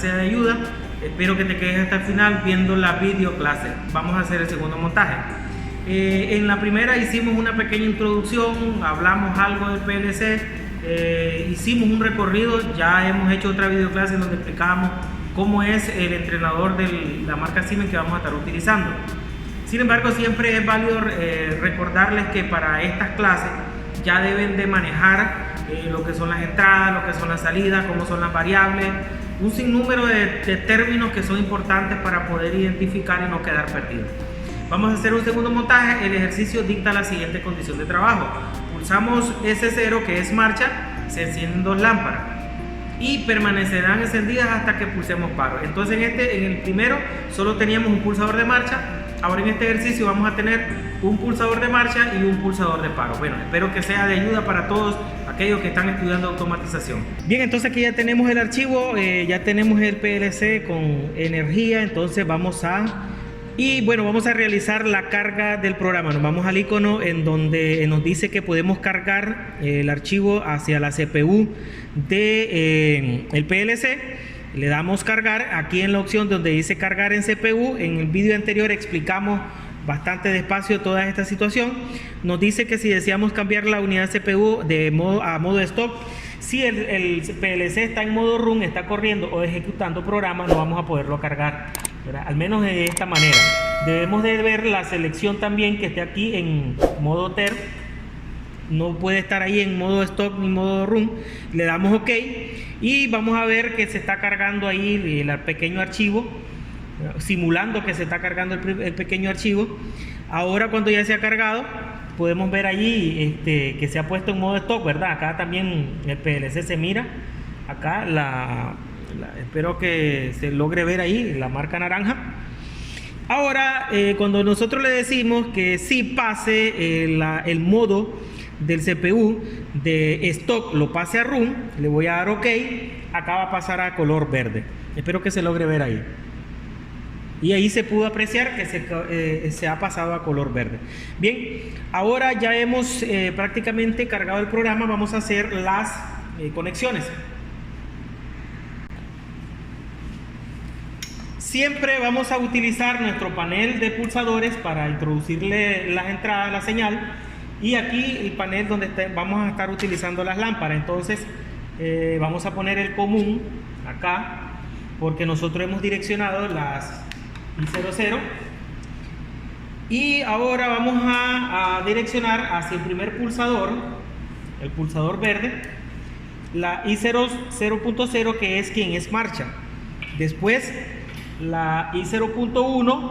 de ayuda. Espero que te quedes hasta el final viendo la videoclase. Vamos a hacer el segundo montaje. En la primera hicimos una pequeña introducción, hablamos algo del PLC, hicimos un recorrido, ya hemos hecho otra videoclase en donde explicamos cómo es el entrenador de la marca Siemens que vamos a estar utilizando. Sin embargo, siempre es válido recordarles que para estas clases ya deben de manejar lo que son las entradas, lo que son las salidas, cómo son las variables, un sinnúmero de términos que son importantes para poder identificar y no quedar perdidos. Vamos a hacer un segundo montaje. El ejercicio dicta la siguiente condición de trabajo. Pulsamos S0, que es marcha, se encienden dos lámparas y permanecerán encendidas hasta que pulsemos paro. Entonces en el primero solo teníamos un pulsador de marcha. Ahora en este ejercicio vamos a tener un pulsador de marcha y un pulsador de paro. Bueno, espero que sea de ayuda para todos aquellos que están estudiando automatización. Bien, entonces aquí ya tenemos el archivo, ya tenemos el PLC con energía. Entonces vamos a realizar la carga del programa. Nos vamos al icono en donde nos dice que podemos cargar el archivo hacia la CPU de el PLC. Le damos cargar aquí en la opción donde dice cargar en CPU. En el vídeo anterior explicamos bastante despacio toda esta situación. Nos dice que si deseamos cambiar la unidad CPU a modo stock, si el PLC está en modo run, está corriendo o ejecutando programa, no vamos a poderlo cargar, ¿verdad? Al menos de esta manera. Debemos de ver la selección también que esté aquí en modo TER. No puede estar ahí en modo stock ni modo run. Le damos OK y vamos a ver que se está cargando ahí el pequeño archivo, simulando que se está cargando el pequeño archivo. Ahora, cuando ya se ha cargado, podemos ver allí que se ha puesto en modo stock, ¿verdad? Acá también el PLC se mira. Acá espero que se logre ver ahí la marca naranja. Ahora, cuando nosotros le decimos que sí pase el modo del CPU de stock, lo pase a run, le voy a dar OK. Acá va a pasar a color verde. Espero que se logre ver ahí. Y ahí se pudo apreciar que se ha pasado a color verde. Bien, ahora ya hemos prácticamente cargado el programa. Vamos a hacer las conexiones. Siempre vamos a utilizar nuestro panel de pulsadores para introducirle las entradas a la señal. Y aquí el panel donde vamos a estar utilizando las lámparas. Entonces vamos a poner el común acá, porque nosotros hemos direccionado las I00. Y ahora vamos a direccionar hacia el primer pulsador, el pulsador verde, la I0.0, que es quien es marcha. Después la I0.1,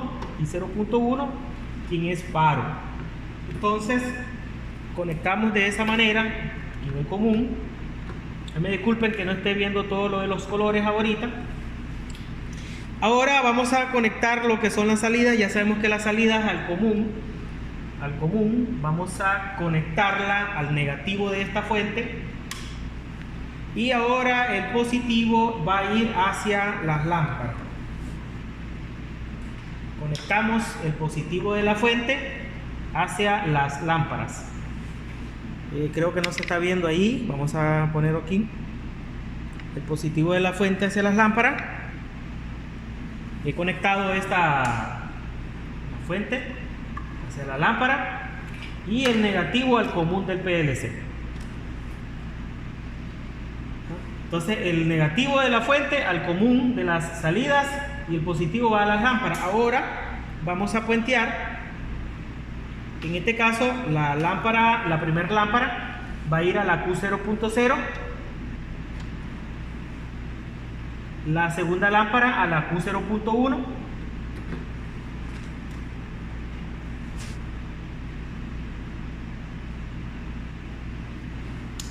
quien es paro. Entonces conectamos de esa manera en el común. Me disculpen que no esté viendo todo lo de los colores ahorita. Ahora vamos a conectar lo que son las salidas. Ya sabemos que las salidas al común vamos a conectarla al negativo de esta fuente. Y ahora el positivo va a ir hacia las lámparas. Conectamos el positivo de la fuente hacia las lámparas. Creo que no se está viendo ahí. Vamos a poner aquí el positivo de la fuente hacia las lámparas. He conectado esta fuente hacia la lámpara y el negativo al común del PLC. Entonces el negativo de la fuente al común de las salidas y el positivo va a las lámparas. Ahora vamos a puentear. En este caso la primera lámpara va a ir a la Q0.0, la segunda lámpara a la Q0.1,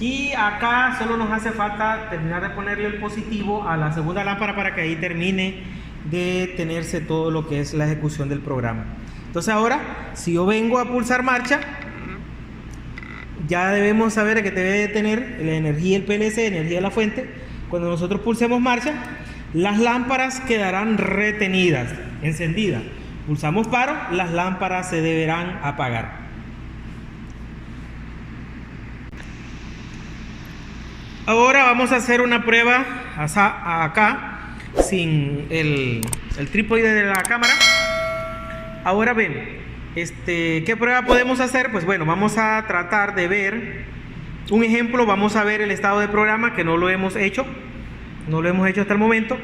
y acá solo nos hace falta terminar de ponerle el positivo a la segunda lámpara para que ahí termine de tenerse todo lo que es la ejecución del programa. Entonces ahora, si yo vengo a pulsar marcha, ya debemos saber que debe de tener la energía del PLC, energía de la fuente. Cuando nosotros pulsemos marcha, las lámparas quedarán retenidas, encendidas. Pulsamos paro, las lámparas se deberán apagar. Ahora vamos a hacer una prueba acá. sin el trípode de la cámara. Ahora ven, ¿qué prueba podemos hacer? Pues bueno, vamos a tratar de ver un ejemplo. Vamos a ver el estado de programa, que no lo hemos hecho hasta el momento.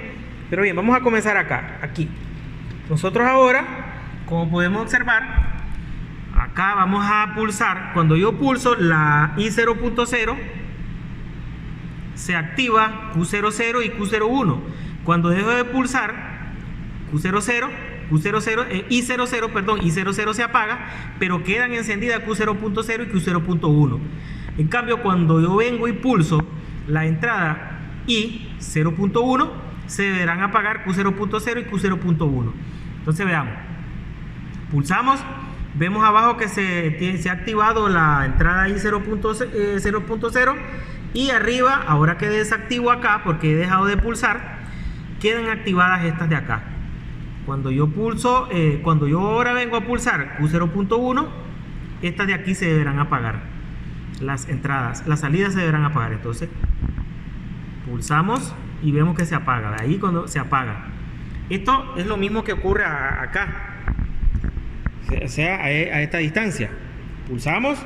Pero bien, vamos a comenzar aquí. Nosotros ahora, como podemos observar, acá vamos a pulsar. Cuando yo pulso la I0.0, se activa Q00 y Q01. Cuando dejo de pulsar I00, I00 se apaga, pero quedan encendidas Q0.0 y Q0.1. En cambio, cuando yo vengo y pulso la entrada I0.1, se deberán apagar Q0.0 y Q0.1. Entonces veamos, pulsamos, vemos abajo que se ha activado la entrada I0.0 y arriba, ahora que desactivo acá porque he dejado de pulsar, quedan activadas estas de acá. Cuando yo pulso, cuando yo ahora vengo a pulsar Q0.1, estas de aquí se deberán apagar. Las entradas, las salidas se deberán apagar. Entonces pulsamos y vemos que se apaga. De ahí cuando se apaga. Esto es lo mismo que ocurre acá, o sea, a esta distancia. Pulsamos,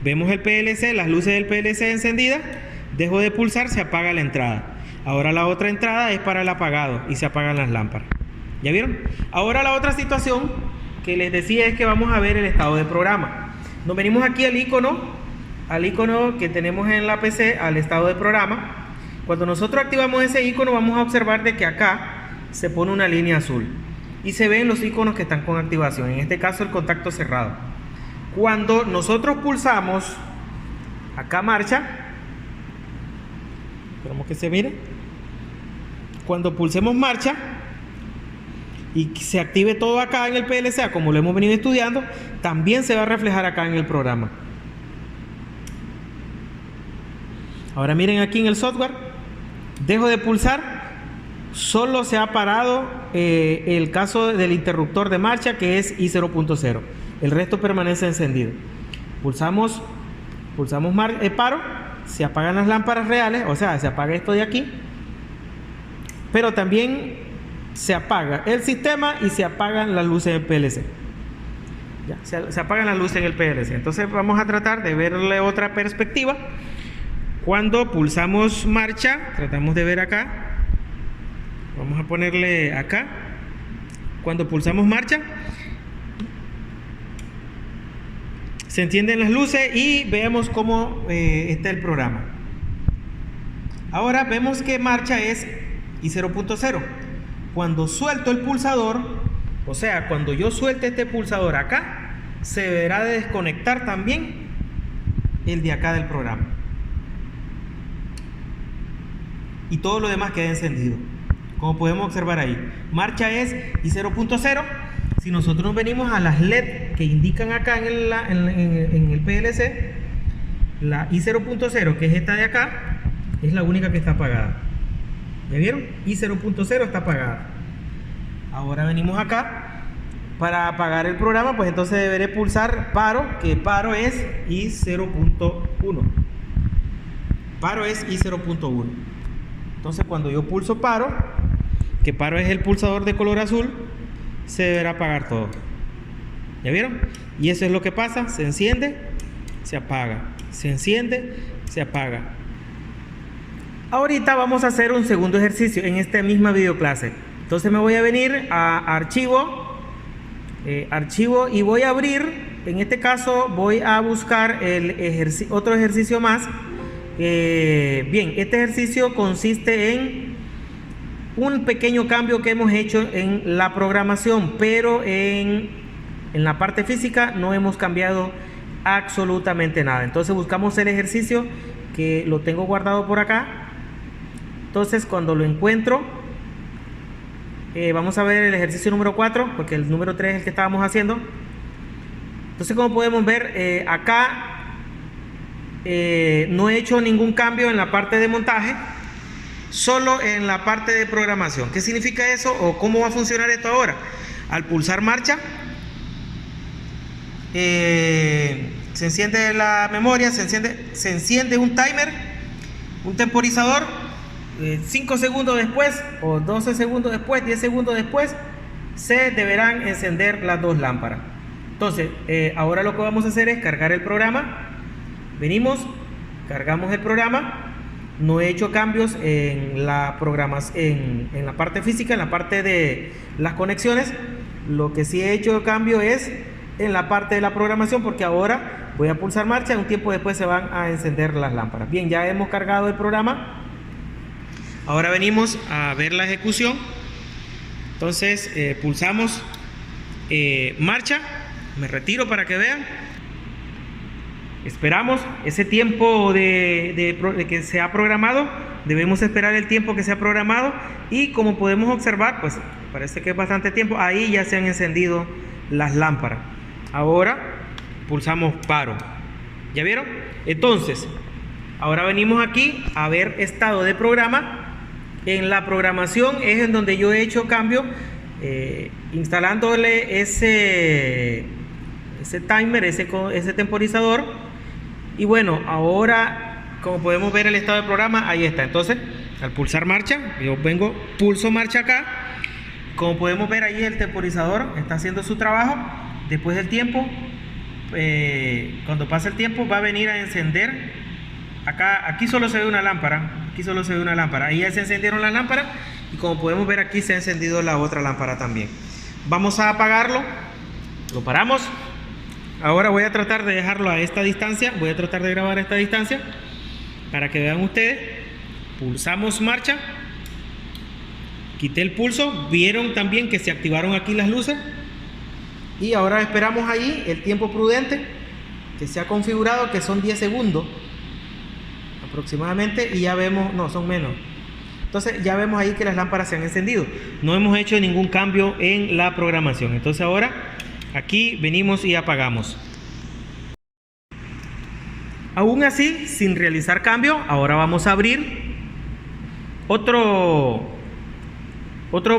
vemos el PLC, las luces del PLC encendidas. Dejo de pulsar, se apaga la entrada. Ahora la otra entrada es para el apagado y se apagan las lámparas. ¿Ya vieron? Ahora la otra situación que les decía es que vamos a ver el estado de programa. Nos venimos aquí al icono que tenemos en la PC, al estado de programa. Cuando nosotros activamos ese icono, vamos a observar de que acá se pone una línea azul y se ven los iconos que están con activación, en este caso el contacto cerrado. Cuando nosotros pulsamos acá marcha, esperamos que se mire. Cuando pulsemos marcha y se active todo acá en el PLC, como lo hemos venido estudiando, también se va a reflejar acá en el programa. Ahora miren aquí en el software, dejo de pulsar, solo se ha parado el caso del interruptor de marcha, que es I0.0. El resto permanece encendido. Pulsamos paro, se apagan las lámparas reales, o sea, se apaga esto de aquí, pero también se apaga el sistema y se apagan las luces del PLC. Ya, se apagan las luces en el PLC. Entonces vamos a tratar de verle otra perspectiva. Cuando pulsamos marcha, tratamos de ver acá. Vamos a ponerle acá. Cuando pulsamos marcha, se encienden las luces y veamos cómo está el programa. Ahora vemos que marcha es I0.0. Cuando suelto el pulsador, o sea, cuando yo suelte este pulsador acá, se deberá de desconectar también el de acá del programa. Y todo lo demás queda encendido. Como podemos observar ahí, marcha es I0.0. Si nosotros nos venimos a las LED que indican acá en el PLC, la I0.0, que es esta de acá, es la única que está apagada. ¿Ya vieron? I0.0 está apagada. Ahora venimos acá. Para apagar el programa, pues entonces deberé pulsar paro, que paro es I0.1. Paro es I0.1. Entonces cuando yo pulso paro, que paro es el pulsador de color azul, se deberá apagar todo. ¿Ya vieron? Y eso es lo que pasa. Se enciende, se apaga. Se enciende, se apaga. Ahorita vamos a hacer un segundo ejercicio en esta misma videoclase. Entonces me voy a venir a archivo, y voy a abrir. En este caso voy a buscar otro ejercicio más. Bien, este ejercicio consiste en un pequeño cambio que hemos hecho en la programación, pero en la parte física no hemos cambiado absolutamente nada. Entonces buscamos el ejercicio, que lo tengo guardado por acá. Entonces cuando lo encuentro, vamos a ver el ejercicio número 4, porque el número 3 es el que estábamos haciendo. Entonces, como podemos ver, acá no he hecho ningún cambio en la parte de montaje, solo en la parte de programación. ¿Qué significa eso o cómo va a funcionar esto ahora? Al pulsar marcha, se enciende la memoria, se enciende un timer, un temporizador, 5 segundos después, o 12 segundos después, 10 segundos después, se deberán encender las dos lámparas. Entonces, ahora lo que vamos a hacer es cargar el programa. Venimos, cargamos el programa. No he hecho cambios en la en la parte física, en la parte de las conexiones. Lo que sí he hecho cambio es en la parte de la programación, porque ahora voy a pulsar marcha, un tiempo después se van a encender las lámparas. Bien, ya hemos cargado el programa. Ahora venimos a ver la ejecución. Entonces pulsamos marcha. Me retiro para que vean. Esperamos ese tiempo de que se ha programado. Debemos esperar el tiempo que se ha programado. Y como podemos observar, pues parece que es bastante tiempo. Ahí ya se han encendido las lámparas. Ahora pulsamos paro. ¿Ya vieron? Entonces, ahora venimos aquí a ver estado de programa. En la programación es en donde yo he hecho cambio, instalándole ese timer, ese temporizador. Y bueno, ahora como podemos ver el estado del programa, ahí está. Entonces, al pulsar marcha, yo pulso marcha acá. Como podemos ver ahí, el temporizador está haciendo su trabajo. Después del tiempo, cuando pasa el tiempo, va a venir a encender. Aquí solo se ve una lámpara. Aquí solo se ve una lámpara. Ahí ya se encendieron las lámparas. Y como podemos ver aquí, se ha encendido la otra lámpara también. Vamos a apagarlo. Lo paramos. Ahora voy a tratar de dejarlo a esta distancia. Voy a tratar de grabar a esta distancia para que vean ustedes. Pulsamos marcha. Quité el pulso. Vieron también que se activaron aquí las luces. Y ahora esperamos ahí el tiempo prudente que se ha configurado, que son 10 segundos aproximadamente. Y ya vemos, no, son menos. Entonces ya vemos ahí que las lámparas se han encendido. No hemos hecho ningún cambio en la programación. Entonces ahora aquí venimos y apagamos. Aún así, sin realizar cambio, ahora vamos a abrir otro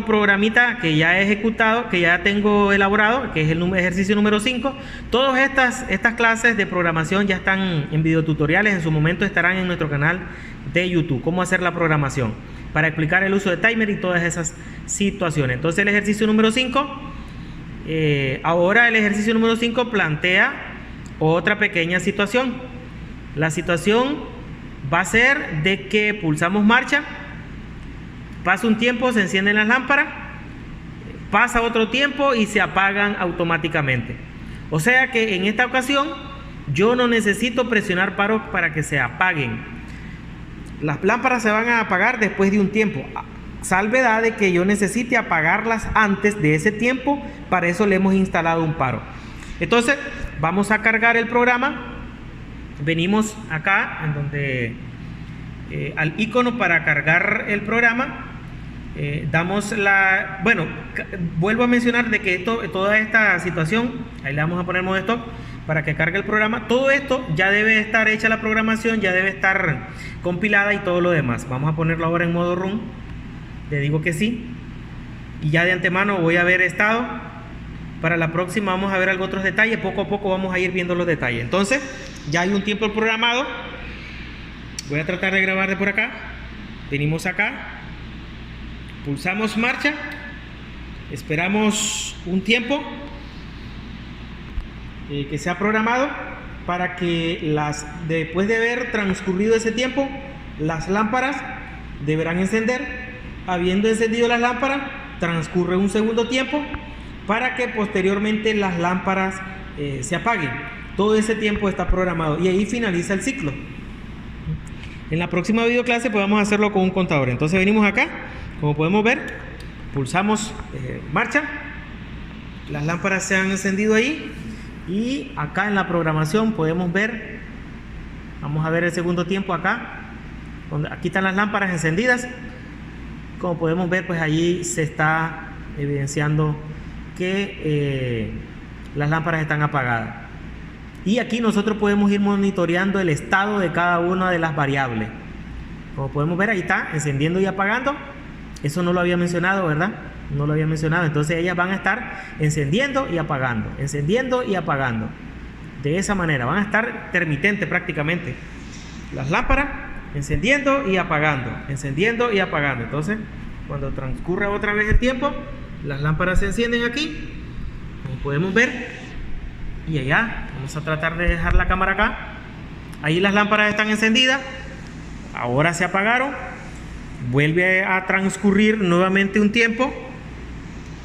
programita que ya he ejecutado, que ya tengo elaborado, que es el ejercicio número 5. Todas estas clases de programación ya están en videotutoriales. En su momento estarán en nuestro canal de YouTube. Cómo hacer la programación, para explicar el uso de timer y todas esas situaciones. Entonces el ejercicio número 5. Ahora el ejercicio número 5 plantea otra pequeña situación. La situación va a ser de que pulsamos marcha, pasa un tiempo, se encienden las lámparas, pasa otro tiempo y se apagan automáticamente. O sea que en esta ocasión yo no necesito presionar paro para que se apaguen. Las lámparas se van a apagar después de un tiempo, salvedad de que yo necesite apagarlas antes de ese tiempo. Para eso le hemos instalado un paro. Entonces vamos a cargar el programa. Venimos acá en donde al icono para cargar el programa. Vuelvo a mencionar de que toda esta situación, ahí le vamos a poner modo stop para que cargue el programa. Todo esto ya debe estar hecha la programación, ya debe estar compilada y todo lo demás. Vamos a ponerlo ahora en modo run. Le digo que sí. Y ya de antemano voy a ver estado. Para la próxima vamos a ver algo otros detalles. Poco a poco vamos a ir viendo los detalles. Entonces, ya hay un tiempo programado. Voy a tratar de grabar de por acá. Venimos acá. Pulsamos marcha. Esperamos un tiempo que se ha programado para que después de haber transcurrido ese tiempo, las lámparas deberán encender. Habiendo encendido las lámparas, transcurre un segundo tiempo para que posteriormente las lámparas se apaguen. Todo ese tiempo está programado y ahí finaliza el ciclo. En la próxima videoclase podemos hacerlo con un contador. Entonces venimos acá, como podemos ver, pulsamos marcha, las lámparas se han encendido ahí y acá en la programación podemos ver, vamos a ver el segundo tiempo acá, aquí están las lámparas encendidas. Como podemos ver, pues allí se está evidenciando que las lámparas están apagadas. Y aquí nosotros podemos ir monitoreando el estado de cada una de las variables. Como podemos ver, ahí está encendiendo y apagando. Eso no lo había mencionado, ¿verdad? No lo había mencionado. Entonces ellas van a estar encendiendo y apagando, encendiendo y apagando. De esa manera van a estar intermitentes prácticamente las lámparas. encendiendo y apagando, encendiendo y apagando. Entonces, cuando transcurra otra vez el tiempo, las lámparas se encienden aquí, como podemos ver, y allá. Vamos a tratar de dejar la cámara acá. Ahí las lámparas están encendidas, ahora se apagaron. Vuelve a transcurrir nuevamente un tiempo,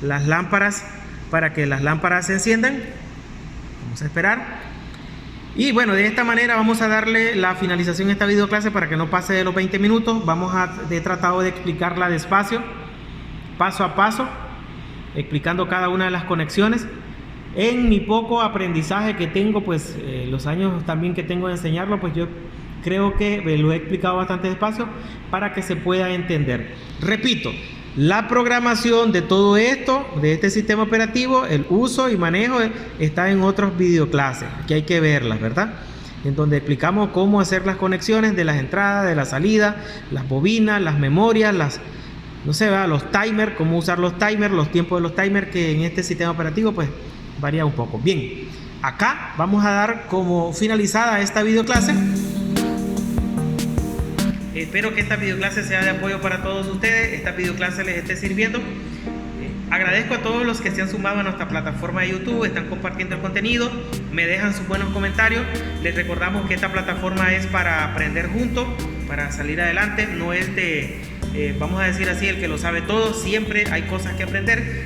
las lámparas, para que las lámparas se enciendan. Vamos a esperar. Y bueno, de esta manera vamos a darle la finalización a esta videoclase para que no pase de los 20 minutos. He tratado de explicarla despacio, paso a paso, explicando cada una de las conexiones. En mi poco aprendizaje que tengo, pues los años también que tengo de enseñarlo, pues yo creo que lo he explicado bastante despacio para que se pueda entender. Repito, la programación de todo esto, de este sistema operativo, el uso y manejo, está en otros videoclases, que hay que verlas, ¿verdad? En donde explicamos cómo hacer las conexiones de las entradas, de la salida, las bobinas, las memorias, no sé, ¿verdad? Los timers, cómo usar los timers, los tiempos de los timers, que en este sistema operativo pues varía un poco. Bien, acá vamos a dar como finalizada esta videoclase. Espero que esta videoclase sea de apoyo para todos ustedes, esta videoclase les esté sirviendo. Agradezco a todos los que se han sumado a nuestra plataforma de YouTube, están compartiendo el contenido, me dejan sus buenos comentarios. Les recordamos que esta plataforma es para aprender juntos, para salir adelante, no es de, vamos a decir así, el que lo sabe todo. Siempre hay cosas que aprender.